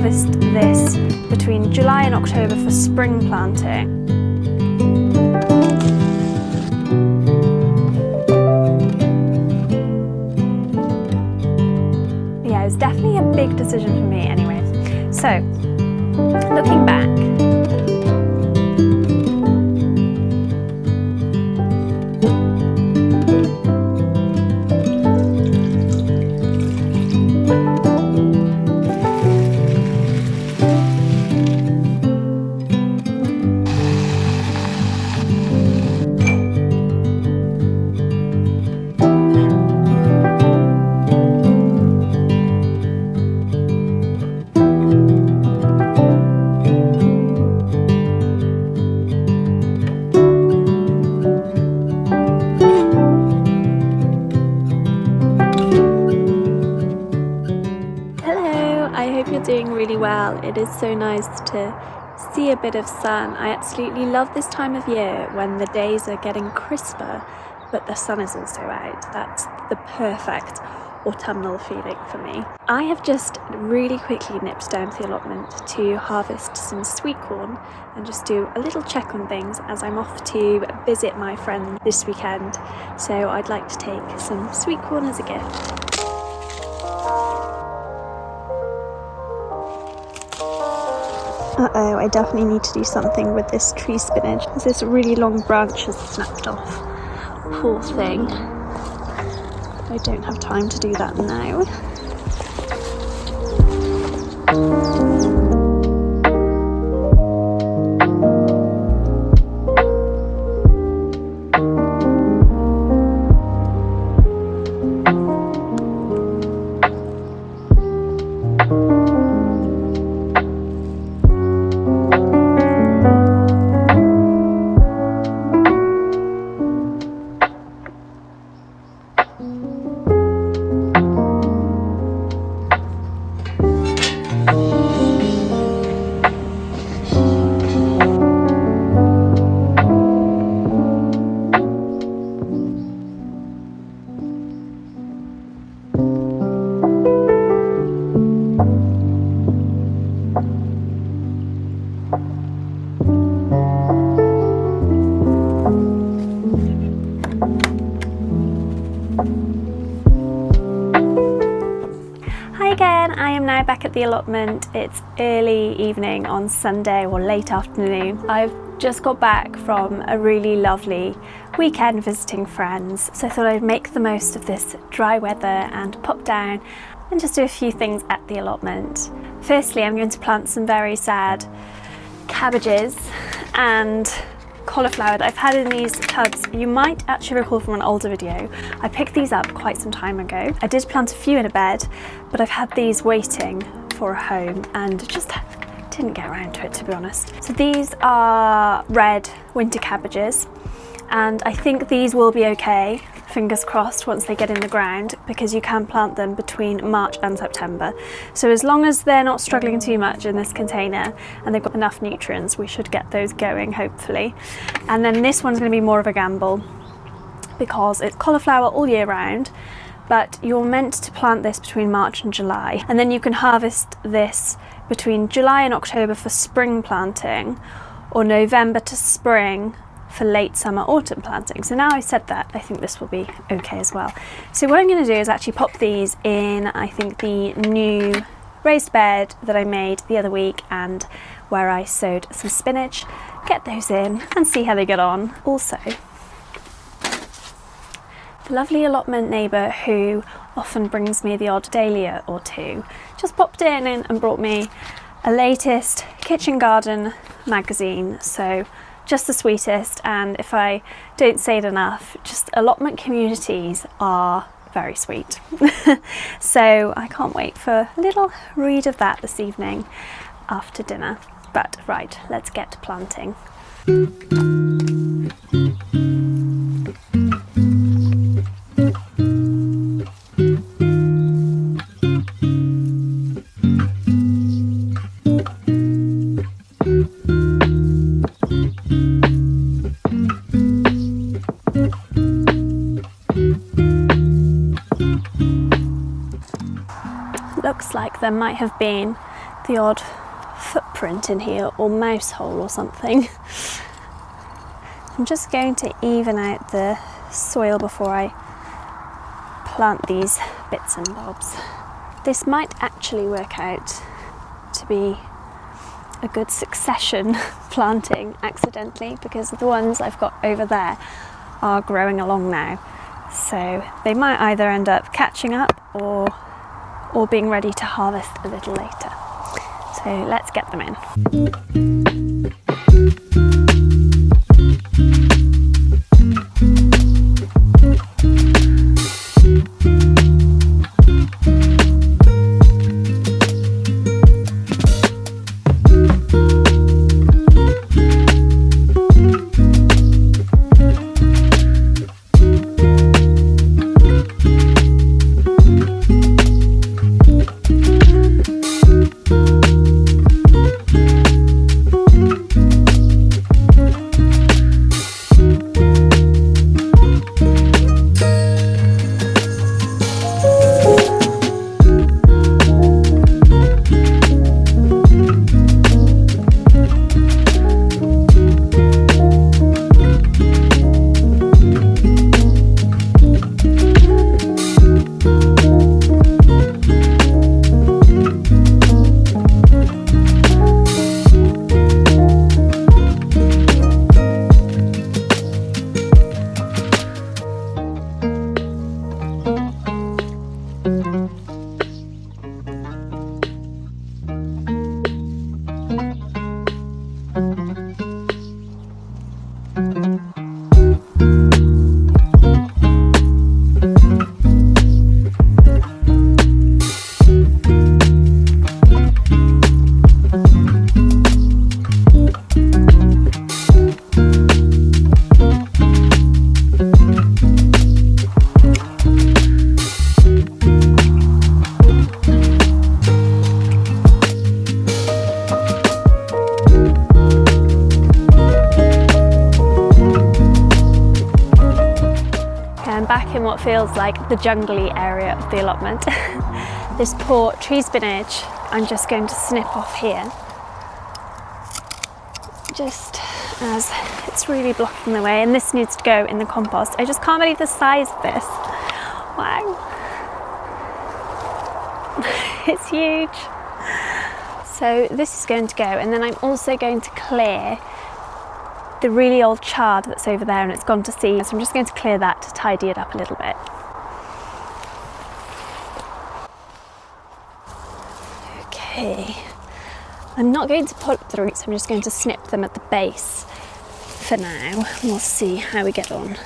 harvest this between July and October for spring planting. Yeah, it was definitely a big decision for me anyway. So, looking back, doing really well. It is so nice to see a bit of sun. I absolutely love this time of year when the days are getting crisper but the sun is also out. That's the perfect autumnal feeling for me. I have just really quickly nipped down to the allotment to harvest some sweet corn and just do a little check on things as I'm off to visit my friend this weekend. So I'd like to take some sweet corn as a gift. Uh-oh, I definitely need to do something with this tree spinach. This really long branch has snapped off. Poor thing. I don't have time to do that now. I am now back at the allotment. It's early evening on Sunday or late afternoon. I've just got back from a really lovely weekend visiting friends, so I thought I'd make the most of this dry weather and pop down and just do a few things at the allotment. Firstly, I'm going to plant some very sad cabbages and cauliflower that I've had in these tubs. You might actually recall from an older video, I picked these up quite some time ago. I did plant a few in a bed, but I've had these waiting for a home and just didn't get around to it, to be honest. So these are red winter cabbages, and I think these will be okay, fingers crossed, once they get in the ground, because you can plant them between March and September. So as long as they're not struggling too much in this container and they've got enough nutrients, we should get those going, hopefully. And then this one's going to be more of a gamble because it's cauliflower all year round, but you're meant to plant this between March and July, and then you can harvest this between July and October for spring planting, or November to spring for late summer autumn planting. So now I've said that, I think this will be okay as well. So what I'm going to do is actually pop these in, I think, the new raised bed that I made the other week and where I sowed some spinach, get those in and see how they get on. Also, the lovely allotment neighbour who often brings me the odd dahlia or two just popped in and brought me a latest kitchen garden magazine. So just the sweetest, and if I don't say it enough, just allotment communities are very sweet. So I can't wait for a little read of that this evening after dinner. But right, let's get to planting. Looks like there might have been the odd footprint in here or mouse hole or something. I'm just going to even out the soil before I plant these bits and bobs. This might actually work out to be a good succession planting accidentally, because the ones I've got over there are growing along now. So they might either end up catching up or being ready to harvest a little later. So let's get them in. Back in what feels like the jungly area of the allotment. This poor tree spinach I'm just going to snip off here, just as it's really blocking the way, and this needs to go in the compost. I just can't believe the size of this. Wow. It's huge. So this is going to go, and then I'm also going to clear the really old chard that's over there, and it's gone to seed. So I'm just going to clear that to tidy it up a little bit. Okay, I'm not going to pull up the roots, I'm just going to snip them at the base for now, and we'll see how we get on.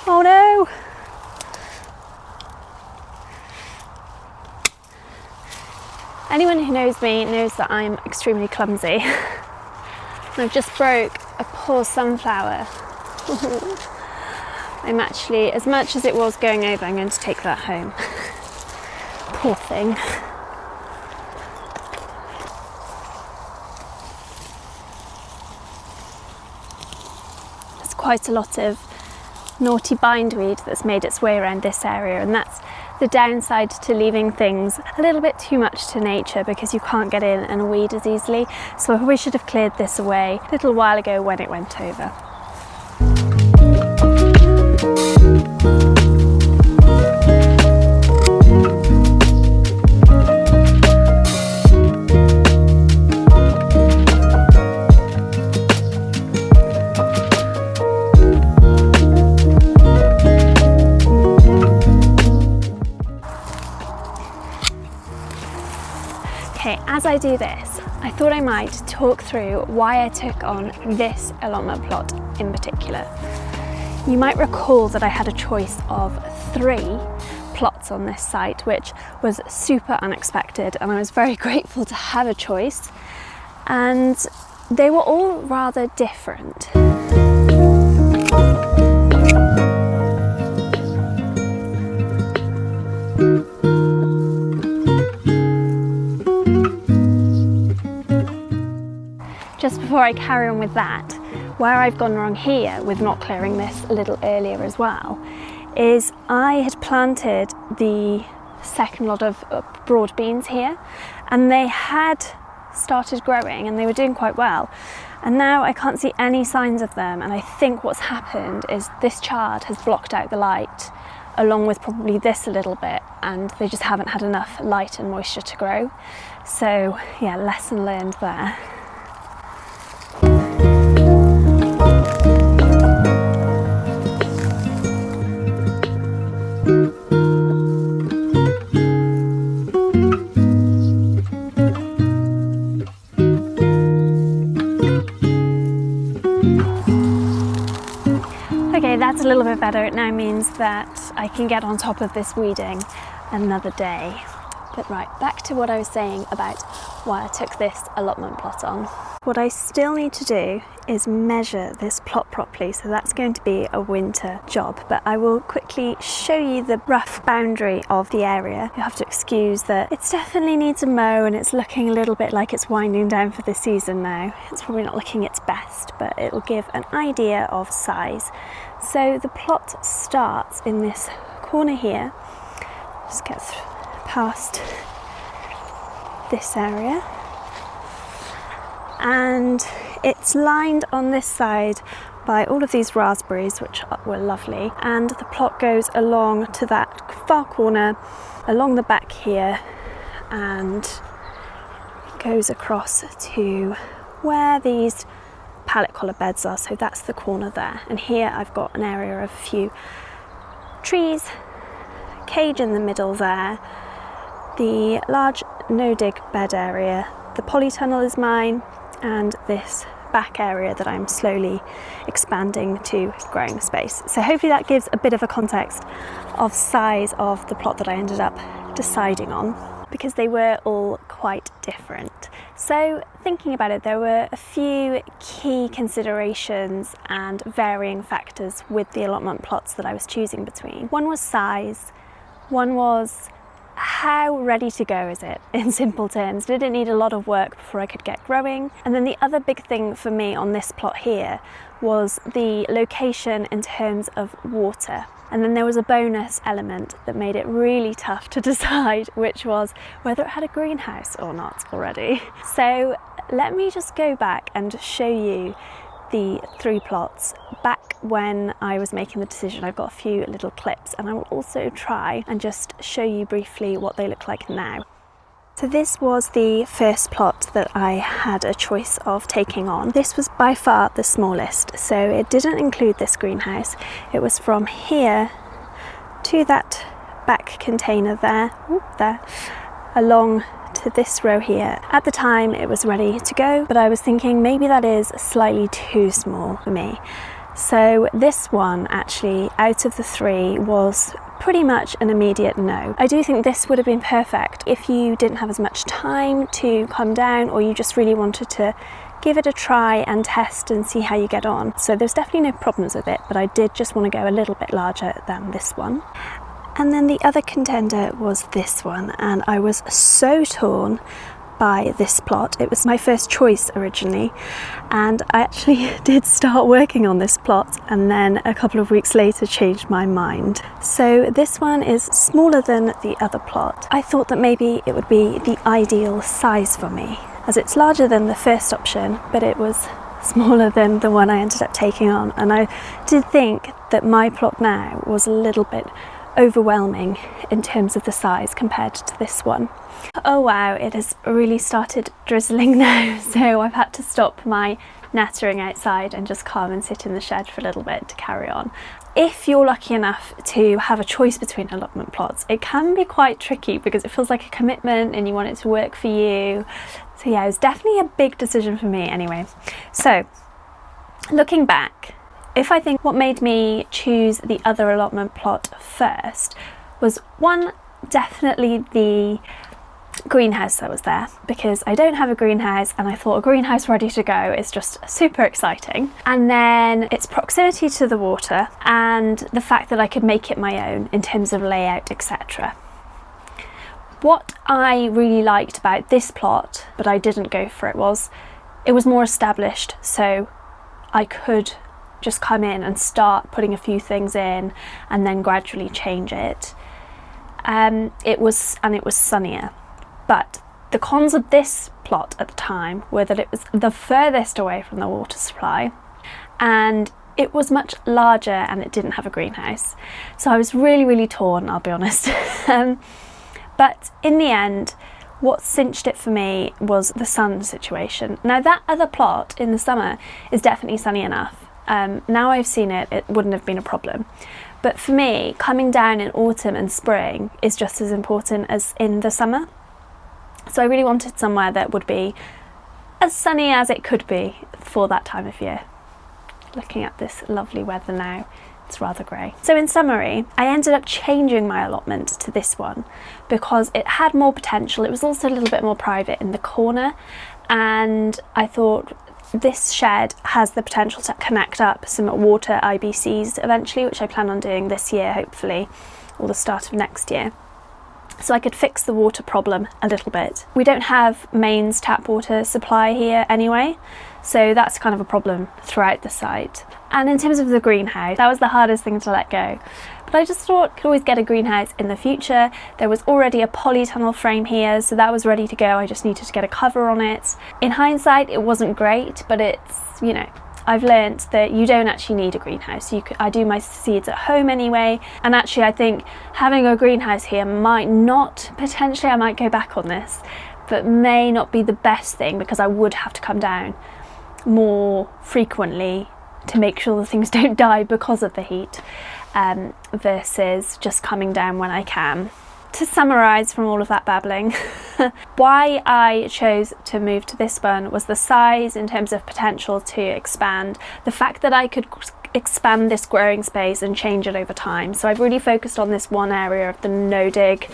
Oh no! Anyone who knows me knows that I'm extremely clumsy. I've just broke a poor sunflower. I'm actually, as much as it was going over, I'm going to take that home. Poor thing. There's quite a lot of naughty bindweed that's made its way around this area, and that's the downside to leaving things a little bit too much to nature, because you can't get in and weed as easily. So we should have cleared this away a little while ago when it went over. Okay, as I do this, I thought I might talk through why I took on this allotment plot in particular. You might recall that I had a choice of 3 plots on this site, which was super unexpected, and I was very grateful to have a choice, and they were all rather different. just before I carry on with that, where I've gone wrong here with not clearing this a little earlier as well, is I had planted the second lot of broad beans here, and they had started growing and they were doing quite well, and now I can't see any signs of them, and I think what's happened is this chard has blocked out the light along with probably this a little bit, and they just haven't had enough light and moisture to grow. So yeah, lesson learned there. Okay, that's a little bit better. It now means that I can get on top of this weeding another day. But right, back to what I was saying about why I took this allotment plot on. What I still need to do is measure this plot properly, so that's going to be a winter job, but I will quickly show you the rough boundary of the area. You'll have to excuse that it definitely needs a mow and it's looking a little bit like it's winding down for the season now. It's probably not looking its best, but it will give an idea of size. So the plot starts in this corner here, just get past this area, and it's lined on this side by all of these raspberries, which were lovely, and the plot goes along to that far corner, along the back here, and goes across to where these pallet collar beds are. So that's the corner there, and here I've got an area of a few trees, cage in the middle there, the large no-dig bed area, the polytunnel is mine, and this back area that I'm slowly expanding to growing space. So hopefully that gives a bit of a context of size of the plot that I ended up deciding on, because they were all quite different. So thinking about it, there were a few key considerations and varying factors with the allotment plots that I was choosing between. One was size, one was how ready to go is it, in simple terms. Did it need a lot of work before I could get growing? And then the other big thing for me on this plot here was the location in terms of water. And then there was a bonus element that made it really tough to decide, which was whether it had a greenhouse or not already. So let me just go back and show you the 3 plots back when I was making the decision. I've got a few little clips, and I will also try and just show you briefly what they look like now. So this was the first plot that I had a choice of taking on. This was by far the smallest, so it didn't include this greenhouse. It was from here to that back container there, along to this row here. At the time it was ready to go, but I was thinking maybe that is slightly too small for me. So this one, actually, out of the 3, was pretty much an immediate no. I do think this would have been perfect if you didn't have as much time to come down, or you just really wanted to give it a try and test and see how you get on. So there's definitely no problems with it, but I did just want to go a little bit larger than this one. And then the other contender was this one, and I was so torn by this plot. It was my first choice originally, and I actually did start working on this plot and then a couple of weeks later changed my mind. So this one is smaller than the other plot. I thought that maybe it would be the ideal size for me, as it's larger than the first option, but it was smaller than the one I ended up taking on. And I did think that my plot now was a little bit overwhelming in terms of the size compared to this one. Oh wow, it has really started drizzling now, so I've had to stop my nattering outside and just come and sit in the shed for a little bit to carry on. If you're lucky enough to have a choice between allotment plots, it can be quite tricky because it feels like a commitment and you want it to work for you. So yeah, it was definitely a big decision for me anyway. So looking back, if I think what made me choose the other allotment plot first was, one, definitely the greenhouse that was there, because I don't have a greenhouse and I thought a greenhouse ready to go is just super exciting. And then its proximity to the water and the fact that I could make it my own in terms of layout, etc. What I really liked about this plot, but I didn't go for it, was it was more established, so I could just come in and start putting a few things in and then gradually change it. It was sunnier, but the cons of this plot at the time were that it was the furthest away from the water supply, and it was much larger, and it didn't have a greenhouse. So I was really torn, I'll be honest. But in the end, what cinched it for me was the sun situation. Now, that other plot in the summer is definitely sunny enough. Now I've seen it, it wouldn't have been a problem. But for me, coming down in autumn and spring is just as important as in the summer. So I really wanted somewhere that would be as sunny as it could be for that time of year. Looking at this lovely weather now, it's rather grey. So in summary, I ended up changing my allotment to this one because it had more potential. It was also a little bit more private in the corner, and I thought this shed has the potential to connect up some water IBCs eventually, which I plan on doing this year hopefully, or the start of next year. So I could fix the water problem a little bit. We don't have mains tap water supply here anyway, so that's kind of a problem throughout the site. And in terms of the greenhouse, that was the hardest thing to let go. But I just thought I could always get a greenhouse in the future. There was already a polytunnel frame here, so that was ready to go. I just needed to get a cover on it. In hindsight, it wasn't great, but it's, you know, I've learnt that you don't actually need a greenhouse. I do my seeds at home anyway, and actually I think having a greenhouse here might not, potentially I might go back on this, but may not be the best thing, because I would have to come down more frequently to make sure the things don't die because of the heat, versus just coming down when I can. To summarise from all of that babbling, why I chose to move to this one was the size in terms of potential to expand, the fact that I could expand this growing space and change it over time. So I've really focused on this one area of the no-dig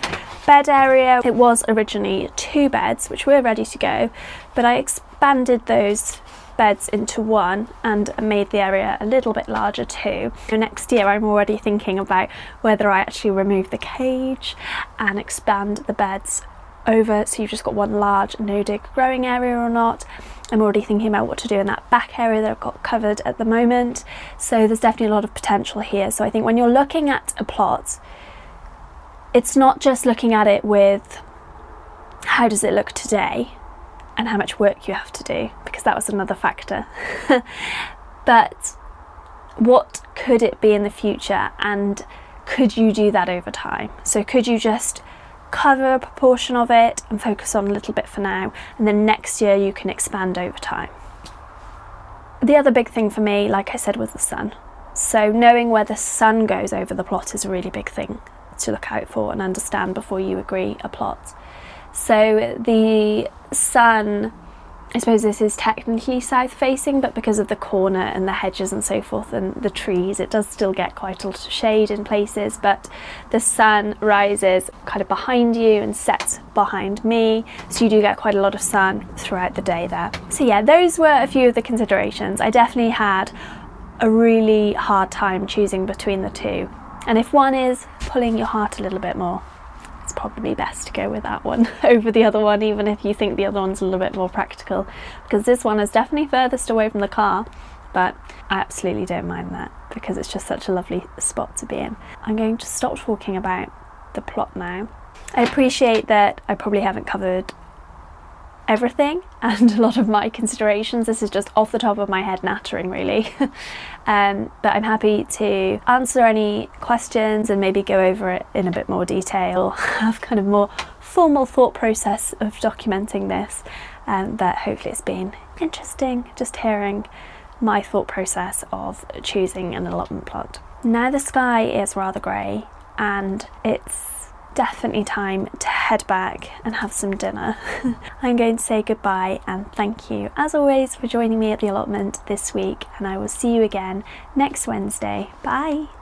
bed area. It was originally 2 beds, which were ready to go, but I expanded those beds into one and made the area a little bit larger too. Next year I'm already thinking about whether I actually remove the cage and expand the beds over so you've just got one large no-dig growing area or not. I'm already thinking about what to do in that back area that I've got covered at the moment. So there's definitely a lot of potential here. So I think when you're looking at a plot, it's not just looking at it with how does it look today and how much work you have to do, because that was another factor. But what could it be in the future, and could you do that over time? So could you just cover a proportion of it and focus on a little bit for now, and then next year you can expand over time? The other big thing for me, like I said, was the sun. So knowing where the sun goes over the plot is a really big thing to look out for and understand before you agree a plot. So the sun, I suppose this is technically south facing, but because of the corner and the hedges and so forth and the trees, it does still get quite a lot of shade in places, but the sun rises kind of behind you and sets behind me, so you do get quite a lot of sun throughout the day there. So yeah, those were a few of the considerations. I definitely had a really hard time choosing between the two, and if one is pulling your heart a little bit more, it's probably best to go with that one over the other one, even if you think the other one's a little bit more practical, because this one is definitely furthest away from the car, but I absolutely don't mind that because it's just such a lovely spot to be in. I'm going to stop talking about the plot now. I appreciate that I probably haven't covered everything and a lot of my considerations. This is just off the top of my head nattering really. But I'm happy to answer any questions and maybe go over it in a bit more detail, have kind of more formal thought process of documenting this. But hopefully it's been interesting just hearing my thought process of choosing an allotment plot. Now the sky is rather grey and it's definitely time to head back and have some dinner. I'm going to say goodbye and thank you as always for joining me at the allotment this week, and I will see you again next Wednesday. Bye!